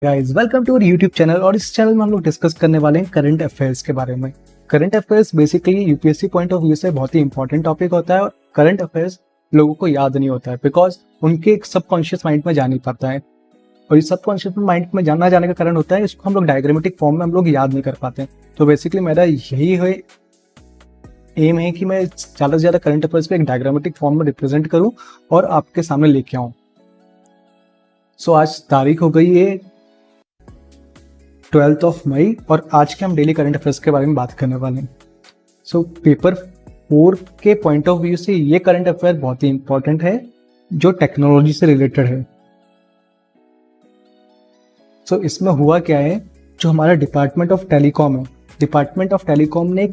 Guys welcome to our YouTube channel. और इस channel में हम लोग डिस्कस करने वाले हैं करंट अफेयर्स के बारे में। Current affairs basically UPSC point of view से बहुत ही इंपॉर्टेंट टॉपिक होता है और करंट अफेयर्स लोगों को याद नहीं होता है बिकॉज उनके सबकॉन्शियस माइंड में जा नहीं पाता है। और इस सबकॉन्शियस माइंड में जाना जाने का कारण होता है इसको हम लोग डायग्रामेटिक फॉर्म में हम लोग याद नहीं कर पाते हैं। तो बेसिकली मेरा यही है एम है कि मैं ज़्यादा से ज़्यादा करंट अफेयर्स को एक डायग्रामेटिक फॉर्म में रिप्रेजेंट करूँ और आपके सामने लेके आऊँ। सो आज तारीख हो गई है 12 मई और आज के हम डेली करंट अफेयर्स के बारे में बात करने वाले हैं। सो पेपर 4 के पॉइंट ऑफ व्यू से ये करंट अफेयर बहुत ही इंपॉर्टेंट है जो टेक्नोलॉजी से रिलेटेड है। सो इसमें हुआ क्या है, जो हमारा डिपार्टमेंट ऑफ टेलीकॉम है, डिपार्टमेंट ऑफ टेलीकॉम ने एक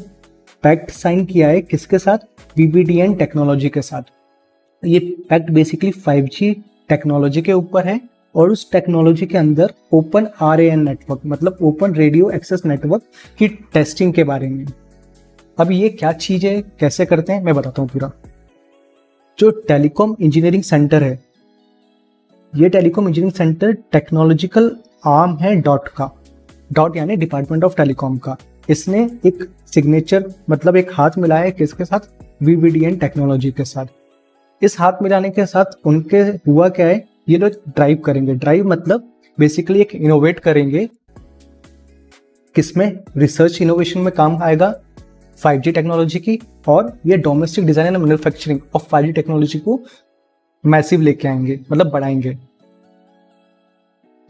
पैक्ट साइन किया है किसके साथ, वीवीडीएन टेक्नोलॉजी के साथ। ये पैक्ट बेसिकली 5G टेक्नोलॉजी के ऊपर है और उस टेक्नोलॉजी के अंदर ओपन RAN नेटवर्क मतलब ओपन रेडियो एक्सेस नेटवर्क की टेस्टिंग के बारे में। अब ये क्या चीज़ है, कैसे करते हैं, मैं बताता हूँ पूरा। जो टेलीकॉम इंजीनियरिंग सेंटर है, ये telecom engineering centre technological arm है डॉट का, डॉट यानी डिपार्टमेंट ऑफ टेलीकॉम का। इसने एक सिग्नेचर मतलब एक हाथ मिलाया है किसके साथ, वीवीडीएन टेक्नोलॉजी के साथ। इस हाथ मिलाने के साथ उनके हुआ क्या है, ये लोग ड्राइव करेंगे। ड्राइव मतलब बेसिकली एक इनोवेट करेंगे, किसमें, रिसर्च इनोवेशन में काम आएगा 5G टेक्नोलॉजी की, और ये domestic design and manufacturing of 5G technology को मैसिव लेके आएंगे मतलब बढ़ाएंगे।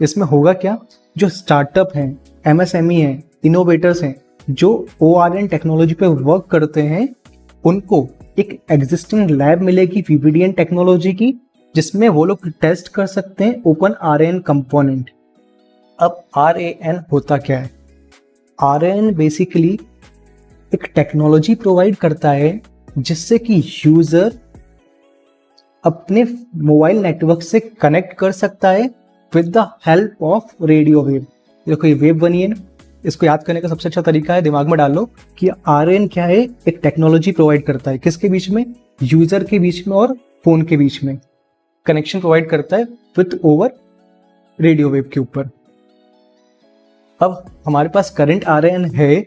इसमें होगा क्या, जो स्टार्टअप हैं, MSME हैं, इनोवेटर्स हैं, जो ORN टेक्नोलॉजी पे वर्क करते हैं, उनको एक एग्जिस्टिंग लैब मिलेगी वीवीडीएन टेक्नोलॉजी की, जिसमें वो लोग टेस्ट कर सकते हैं ओपन RAN कंपोनेंट। अब RAN होता क्या है, RAN बेसिकली एक टेक्नोलॉजी प्रोवाइड करता है जिससे कि यूजर अपने मोबाइल नेटवर्क से कनेक्ट कर सकता है with the help of radio wave. देखो ये वेव बनी है ना, इसको याद करने का सबसे अच्छा तरीका है दिमाग में डाल लो कि RAN क्या है, एक टेक्नोलॉजी प्रोवाइड करता है किसके बीच में, यूजर के बीच में और फोन के बीच में कनेक्शन प्रोवाइड करता है विथ ओवर रेडियो वेव के ऊपर। अब हमारे पास करंट RAN है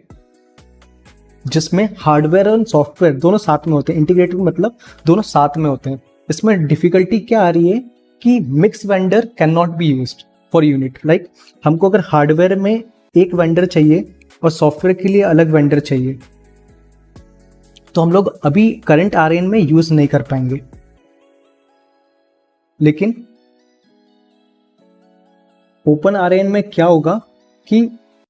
जिसमें हार्डवेयर और सॉफ्टवेयर दोनों साथ में होते हैं, इंटीग्रेटेड मतलब दोनों साथ में होते हैं। इसमें डिफिकल्टी क्या आ रही है कि mix vendor can not be used for unit. Like हमको अगर हार्डवेयर में एक वेंडर चाहिए और सॉफ्टवेयर के लिए अलग वेंडर चाहिए, तो हम लोग अभी करंट RAN में यूज नहीं कर पाएंगे। लेकिन ओपन RAN में क्या होगा कि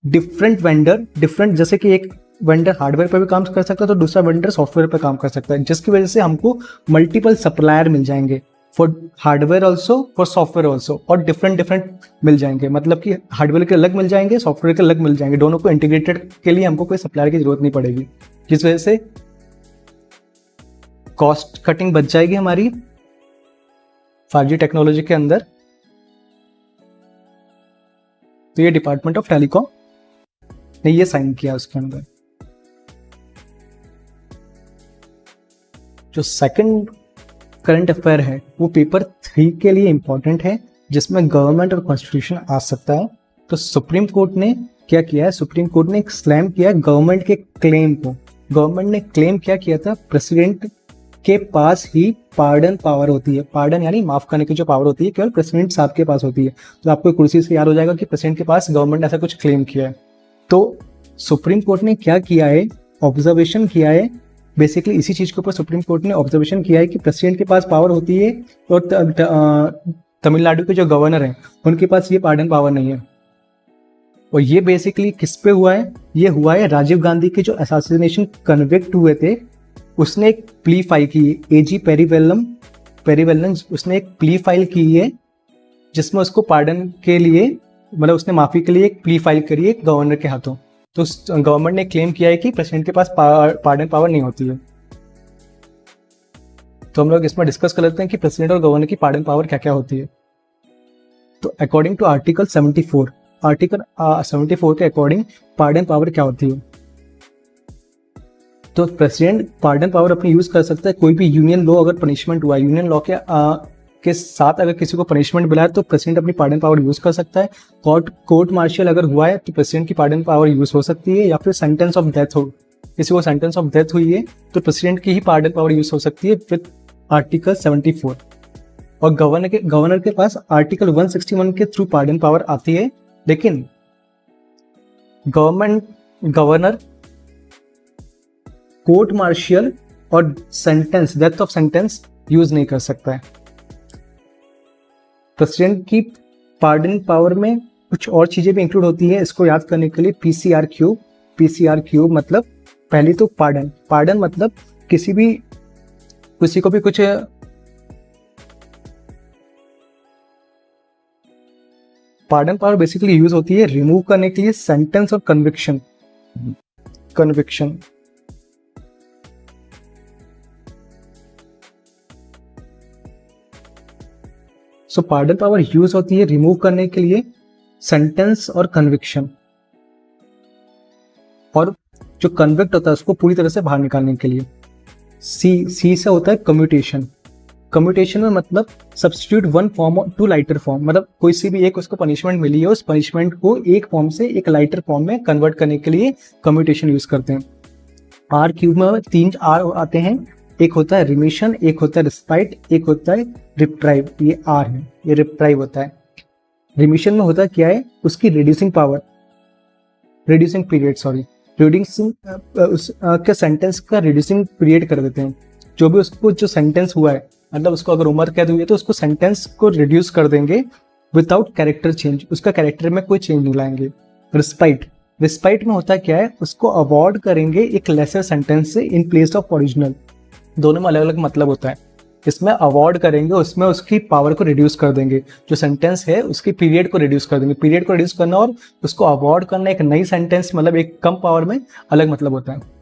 डिफरेंट वेंडर, डिफरेंट, जैसे कि एक वेंडर हार्डवेयर पर भी काम कर सकता है तो दूसरा वेंडर सॉफ्टवेयर पर काम कर सकता है, जिसकी वजह से हमको मल्टीपल सप्लायर मिल जाएंगे for hardware also for software also, और डिफरेंट मिल जाएंगे। मतलब कि हार्डवेयर के अलग मिल जाएंगे, सॉफ्टवेयर के अलग मिल जाएंगे, दोनों को इंटीग्रेटेड के लिए हमको कोई सप्लायर की जरूरत नहीं पड़ेगी, जिस वजह से कॉस्ट कटिंग बच जाएगी हमारी 5G टेक्नोलॉजी के अंदर। तो ये डिपार्टमेंट ऑफ टेलीकॉम ने ये साइन किया उसके अंदर। जो सेकंड करंट अफेयर है वो पेपर 3 के लिए इंपॉर्टेंट है, जिसमें गवर्नमेंट और कॉन्स्टिट्यूशन आ सकता है। तो सुप्रीम कोर्ट ने क्या किया है, सुप्रीम कोर्ट ने एक स्लैम किया है गवर्नमेंट के क्लेम को। गवर्नमेंट ने क्लेम क्या किया था, प्रेसिडेंट के पास ही पार्डन पावर होती है। पार्डन यानी माफ करने की जो पावर होती है केवल प्रेसिडेंट साहब के पास होती है। तो आपको कुर्सी से याद हो जाएगा कि प्रेसिडेंट के पास गवर्नमेंट ने ऐसा कुछ क्लेम किया है। तो सुप्रीम कोर्ट ने क्या किया है, ऑब्जर्वेशन किया है, बेसिकली इसी चीज के ऊपर सुप्रीम कोर्ट ने ऑब्जर्वेशन किया है कि प्रेसिडेंट के पास पावर होती है और तमिलनाडु के जो गवर्नर हैं उनके पास ये पार्डन पावर नहीं है। और ये बेसिकली किस पे हुआ है, ये हुआ है राजीव गांधी के जो असैसिनेशन कन्विक्ट हुए थे, उसने एक प्ली फाइल की, AG पेरीवेल्लन उसने एक प्ली फाइल की है जिसमें उसको पार्डन के लिए मतलब उसने माफी के लिए एक प्ली फाइल करी है गवर्नर के हाथों। तो गवर्नमेंट ने क्लेम किया है कि प्रेसिडेंट के पास पार्डन पावर नहीं होती है। तो हम लोग इसमें डिस्कस कर लेते हैं कि प्रेसिडेंट और गवर्नर की पार्डन पावर क्या क्या होती है। तो अकॉर्डिंग टू आर्टिकल 74, आर्टिकल 74 के अकॉर्डिंग पार्डन पावर क्या होती है। तो प्रेसिडेंट पार्डन पावर अपनी यूज कर सकता है कोई भी यूनियन लॉ अगर पनिशमेंट हुआ, यूनियन लॉ के के साथ अगर किसी को पनिशमेंट मिला है तो प्रेसिडेंट अपनी पार्डन पावर यूज कर सकता है। कोर्ट मार्शियल अगर हुआ है तो प्रेसिडेंट की पार्डन पावर यूज हो सकती है, या फिर सेंटेंस ऑफ डेथ हो, किसी को सेंटेंस ऑफ डेथ हुई है तो प्रेसिडेंट की ही पार्डन पावर यूज हो सकती है विद आर्टिकल 74। और गवर्नर के पास आर्टिकल 161 के थ्रू पार्डन पावर आती है, लेकिन गवर्नर कोर्ट मार्शियल और sentence, death of sentence use नहीं कर सकता है। प्रेसिडेंट की पार्डन पावर में कुछ और चीजें भी इंक्लूड होती है, इसको याद करने के लिए पीसीआर क्यूब मतलब पहली तो पार्डन मतलब किसी को भी कुछ पार्डन पावर बेसिकली यूज होती है रिमूव करने के लिए सेंटेंस और कन्विक्शन। सो पार्डन पावर यूज होती है रिमूव करने के लिए सेंटेंस और कन्विक्शन, और जो कन्विक्ट होता है उसको पूरी तरह से बाहर निकालने के लिए। सी से होता है कम्यूटेशन में मतलब substitute one form to lighter form, मतलब कोई सी भी एक उसको पनिशमेंट मिली है, उस पनिशमेंट को एक फॉर्म से एक लाइटर फॉर्म में कन्वर्ट करने के लिए कम्यूटेशन यूज करते हैं। आर क्यूब में 3 आर आते हैं, एक होता है रिमिशन, एक होता है रिस्पाइट, एक होता है रिप्राइव। ये आर है, ये रिप्राइव होता है। रिमिशन में होता क्या है, उसकी रिड्यूसिंग पीरियड के सेंटेंस का रिड्यूसिंग पीरियड कर देते हैं। जो भी उसको जो सेंटेंस हुआ है, मतलब उसको अगर उम्र कैद हुई है तो उसको सेंटेंस को रिड्यूस कर देंगे विदाउट कैरेक्टर चेंज, उसका कैरेक्टर में कोई चेंज नहीं लाएंगे। रिस्पाइट में होता क्या है, उसको अवॉर्ड करेंगे एक लेसर सेंटेंस से इन प्लेस ऑफ ओरिजिनल। दोनों में अलग अलग मतलब होता है। इसमें अवॉर्ड करेंगे, उसमें उसकी पावर को रिड्यूस कर देंगे, जो सेंटेंस है उसकी पीरियड को रिड्यूस कर देंगे। पीरियड को रिड्यूस करना और उसको अवॉर्ड करना एक नई सेंटेंस, मतलब एक कम पावर में अलग मतलब होता है।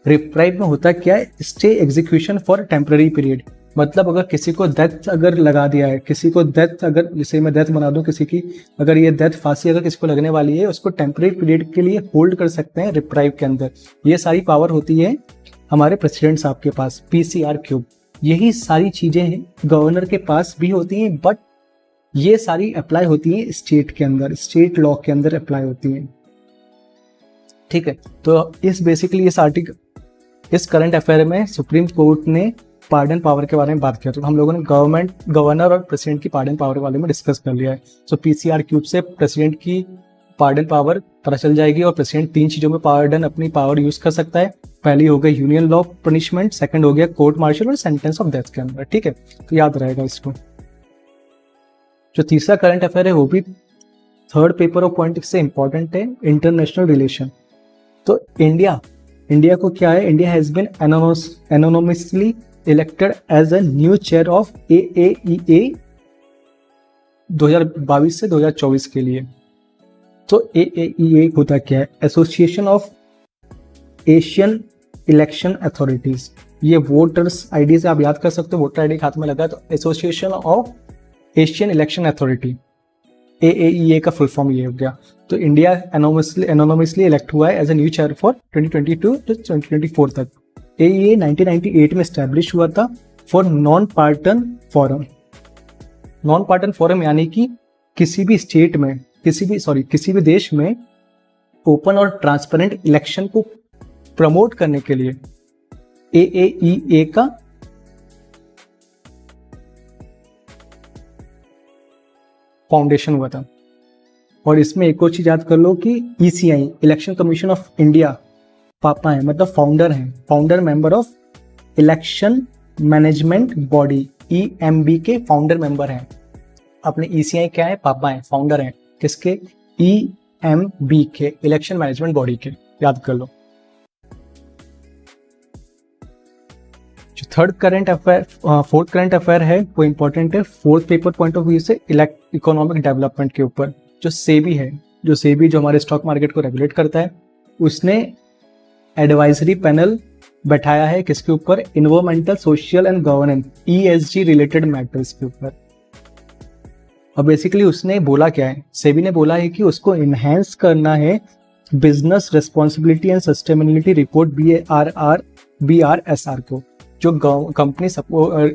रिप्राइव में होता क्या है, stay execution for temporary period, मतलब अगर किसी को डेथ अगर लगा दिया है, किसी को डेथ अगर, जैसे मैं डेथ बना दूं किसी की, अगर ये डेथ फांसी अगर किसी को लगने वाली है, उसको टेम्पररी पीरियड के लिए होल्ड कर सकते हैं रिप्राइव के अंदर। ये सारी पावर होती है हमारे प्रेसिडेंट साहब के पास, पीसीआर क्यूब। यही सारी चीजें हैं गवर्नर के पास भी होती हैं, बट ये सारी अप्लाई होती हैं स्टेट के अंदर, स्टेट लॉ के अंदर अप्लाई होती हैं। ठीक है, तो इस करंट अफेयर में सुप्रीम कोर्ट ने पार्डन पावर के बारे में बात किया, तो हम लोगों ने गवर्नर और प्रेसिडेंट की पार्डन पावर के बारे में डिस्कस कर लिया है। सो पीसीआर क्यूब से प्रेसिडेंट की पार्डन पावर पता चल जाएगी, और प्रेसिडेंट 3 चीजों में पार्डन अपनी पावर यूज कर सकता है। पहली हो गई यूनियन लॉ पनिशमेंट, सेकंड हो गया कोर्ट मार्शल और सेंटेंस ऑफ डेथ के अंदर। ठीक है, तो याद रहेगा इसको। जो तीसरा करंट अफेयर है वो भी थर्ड पेपर ऑफ पॉइंट से इंपॉर्टेंट है, इंटरनेशनल रिलेशन। तो इंडिया को क्या है, India has been anonymously elected as a new chair of AAEA 2022 से 2024 के लिए। तो AAEA होता क्या है, association of Asian election authorities. ये वोटर्स आईडी से आप याद कर सकते हो, वोटर आईडी हाथ में लगा है, तो association of Asian election authority, AAEA का फुल फॉर्म ये हो गया। तो इंडिया एनोनिमसली इलेक्ट हुआ है as a new chair for 2022 to 2024 तक। AAEA 1998 में स्टैब्लिश हुआ था फॉर नॉन पार्टन फॉरम, यानी कि किसी भी स्टेट में, किसी भी देश में ओपन और ट्रांसपेरेंट इलेक्शन को प्रमोट करने के लिए AAEA का फाउंडेशन हुआ था। और इसमें एक और चीज याद कर लो कि ECI election commission of India पापा है, मतलब founder member of election management body, EMB के फाउंडर मेंबर हैं। अपने ECI क्या है, पापा है, फाउंडर हैं किसके, EMB के, इलेक्शन मैनेजमेंट बॉडी के, याद कर लो। जो फोर्थ करंट अफेयर है वो इंपॉर्टेंट है fourth paper point of view से, इकोनॉमिक डेवलपमेंट के ऊपर। जो सेबी है, जो हमारे स्टॉक मार्केट को रेगुलेट करता है, उसने एडवाइजरी पैनल बैठाया है किसके ऊपर, environmental social and governance ESG related matters के ऊपर। और बेसिकली उसने बोला क्या है, सेबी ने बोला है कि उसको इनहेंस करना है business responsibility and sustainability report BRSR को, जो कंपनी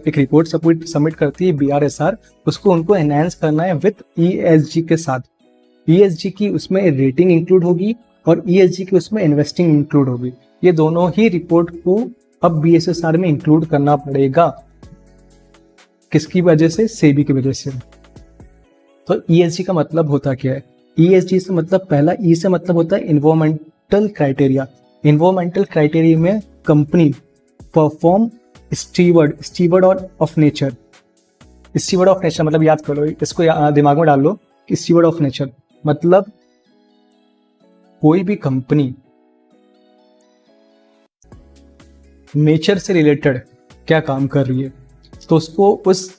एक रिपोर्ट सबमिट करती है BRSR, उसको उनको एनहांस करना है विथ ESG के साथ। ESG की उसमें रेटिंग इंक्लूड होगी और ESG की उसमें इन्वेस्टिंग इंक्लूड होगी। ये दोनों ही रिपोर्ट को अब BSSR में इंक्लूड करना पड़ेगा। किसकी वजह से? सेबी की वजह से। तो ESG का मतलब होता क्या है? ESG से मतलब, पहला E से मतलब होता है इन्वायरमेंटल क्राइटेरिया। इन्वायरमेंटल क्राइटेरिया में company perform steward of nature. Steward of nature मतलब याद करो, इसको दिमाग में डाल लो कि स्टीवर्ड ऑफ नेचर मतलब कोई भी कंपनी नेचर से रिलेटेड क्या काम कर रही है तो उसको उस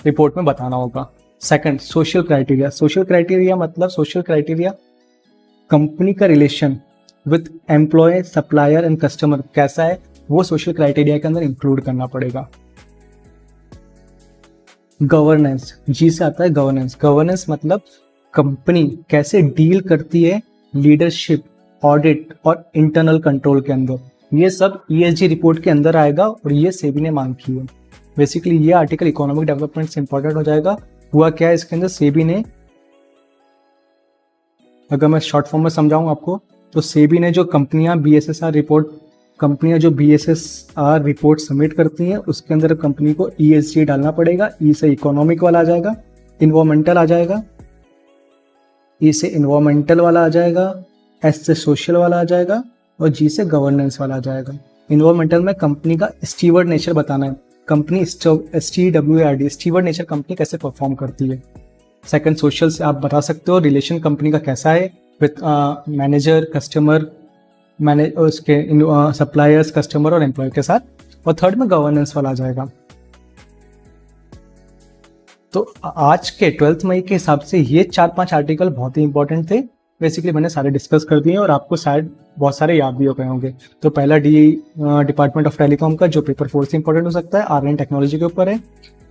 रिपोर्ट में बताना होगा। Second, social criteria. Social criteria मतलब सोशल क्राइटेरिया कंपनी का relation with employ, supplier and customer कैसा है, वो सोशल क्राइटेरिया के अंदर इंक्लूड करना पड़ेगा। गवर्नेंस, जी से आता है गवर्नेंस। गवर्नेंस मतलब कंपनी कैसे डील करती है लीडरशिप, ऑडिट और इंटरनल कंट्रोल के अंदर। ये सब ESG रिपोर्ट के अंदर आएगा और ये सेबी ने मांग की है। बेसिकली ये आर्टिकल इकोनॉमिक डेवलपमेंट से इंपॉर्टेंट हो जाएगा। हुआ क्या है इसके अंदर, सेबी ने, अगर मैं शॉर्ट फॉर्म में समझाऊं आपको, तो सेबी ने जो कंपनियां BSSR रिपोर्ट सबमिट करती हैं उसके अंदर कंपनी को ESG डालना पड़ेगा। E से इकोनॉमिक वाला आ जाएगा, इन्वायरमेंटल आ जाएगा, E से इन्वायरमेंटल वाला आ जाएगा, S से सोशल वाला आ जाएगा और G से गवर्नेंस वाला आ जाएगा। इन्वायरमेंटल में कंपनी का स्टीवर्ड नेचर बताना है, company STWARD steward nature company कैसे परफॉर्म करती है। सेकंड, सोशल से आप बता सकते हो रिलेशन कंपनी का कैसा है विथ मैनेजर, कस्टमर, उसके सप्लायर्स, कस्टमर और एम्प्लॉय के साथ। और थर्ड में गवर्नेंस वाला आ जाएगा। तो आज के 12th मई के हिसाब से ये 4-5 आर्टिकल बहुत ही इंपॉर्टेंट थे। बेसिकली मैंने सारे डिस्कस कर दिए और आपको शायद बहुत सारे याद भी हो गए होंगे। तो पहला डिपार्टमेंट ऑफ टेलीकॉम का जो पेपर 4 से इंपॉर्टेंट हो सकता है, R&D टेक्नोलॉजी के ऊपर है।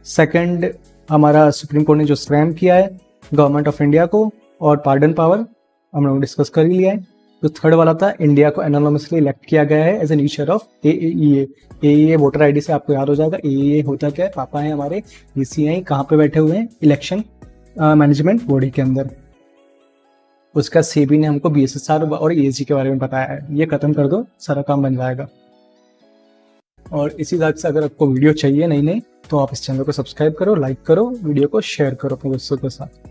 सेकंड, हमारा सुप्रीम कोर्ट ने जो स्क्रैम किया है गवर्नमेंट ऑफ इंडिया को और पार्डन पावर, हम लोग डिस्कस कर ही लिया है। तो थर्ड वाला था इंडिया को एनोनिमसली इलेक्ट किया गया है as an usher of AAEA। AAEA voter ID से आपको याद हो जाएगा। AAEA होता क्या है, पापा है हमारे DCI कहाँ पे बैठे हुए हैं, इलेक्शन मैनेजमेंट बॉडी के अंदर। उसका सेबी ने हमको BSSR और ESG के बारे में बताया है। ये खत्म कर दो, सारा काम बन जाएगा। और इसी तरह से अगर आपको वीडियो चाहिए नई तो आप इस चैनल को सब्सक्राइब करो, लाइक करो, वीडियो को शेयर करो अपने दोस्तों के साथ।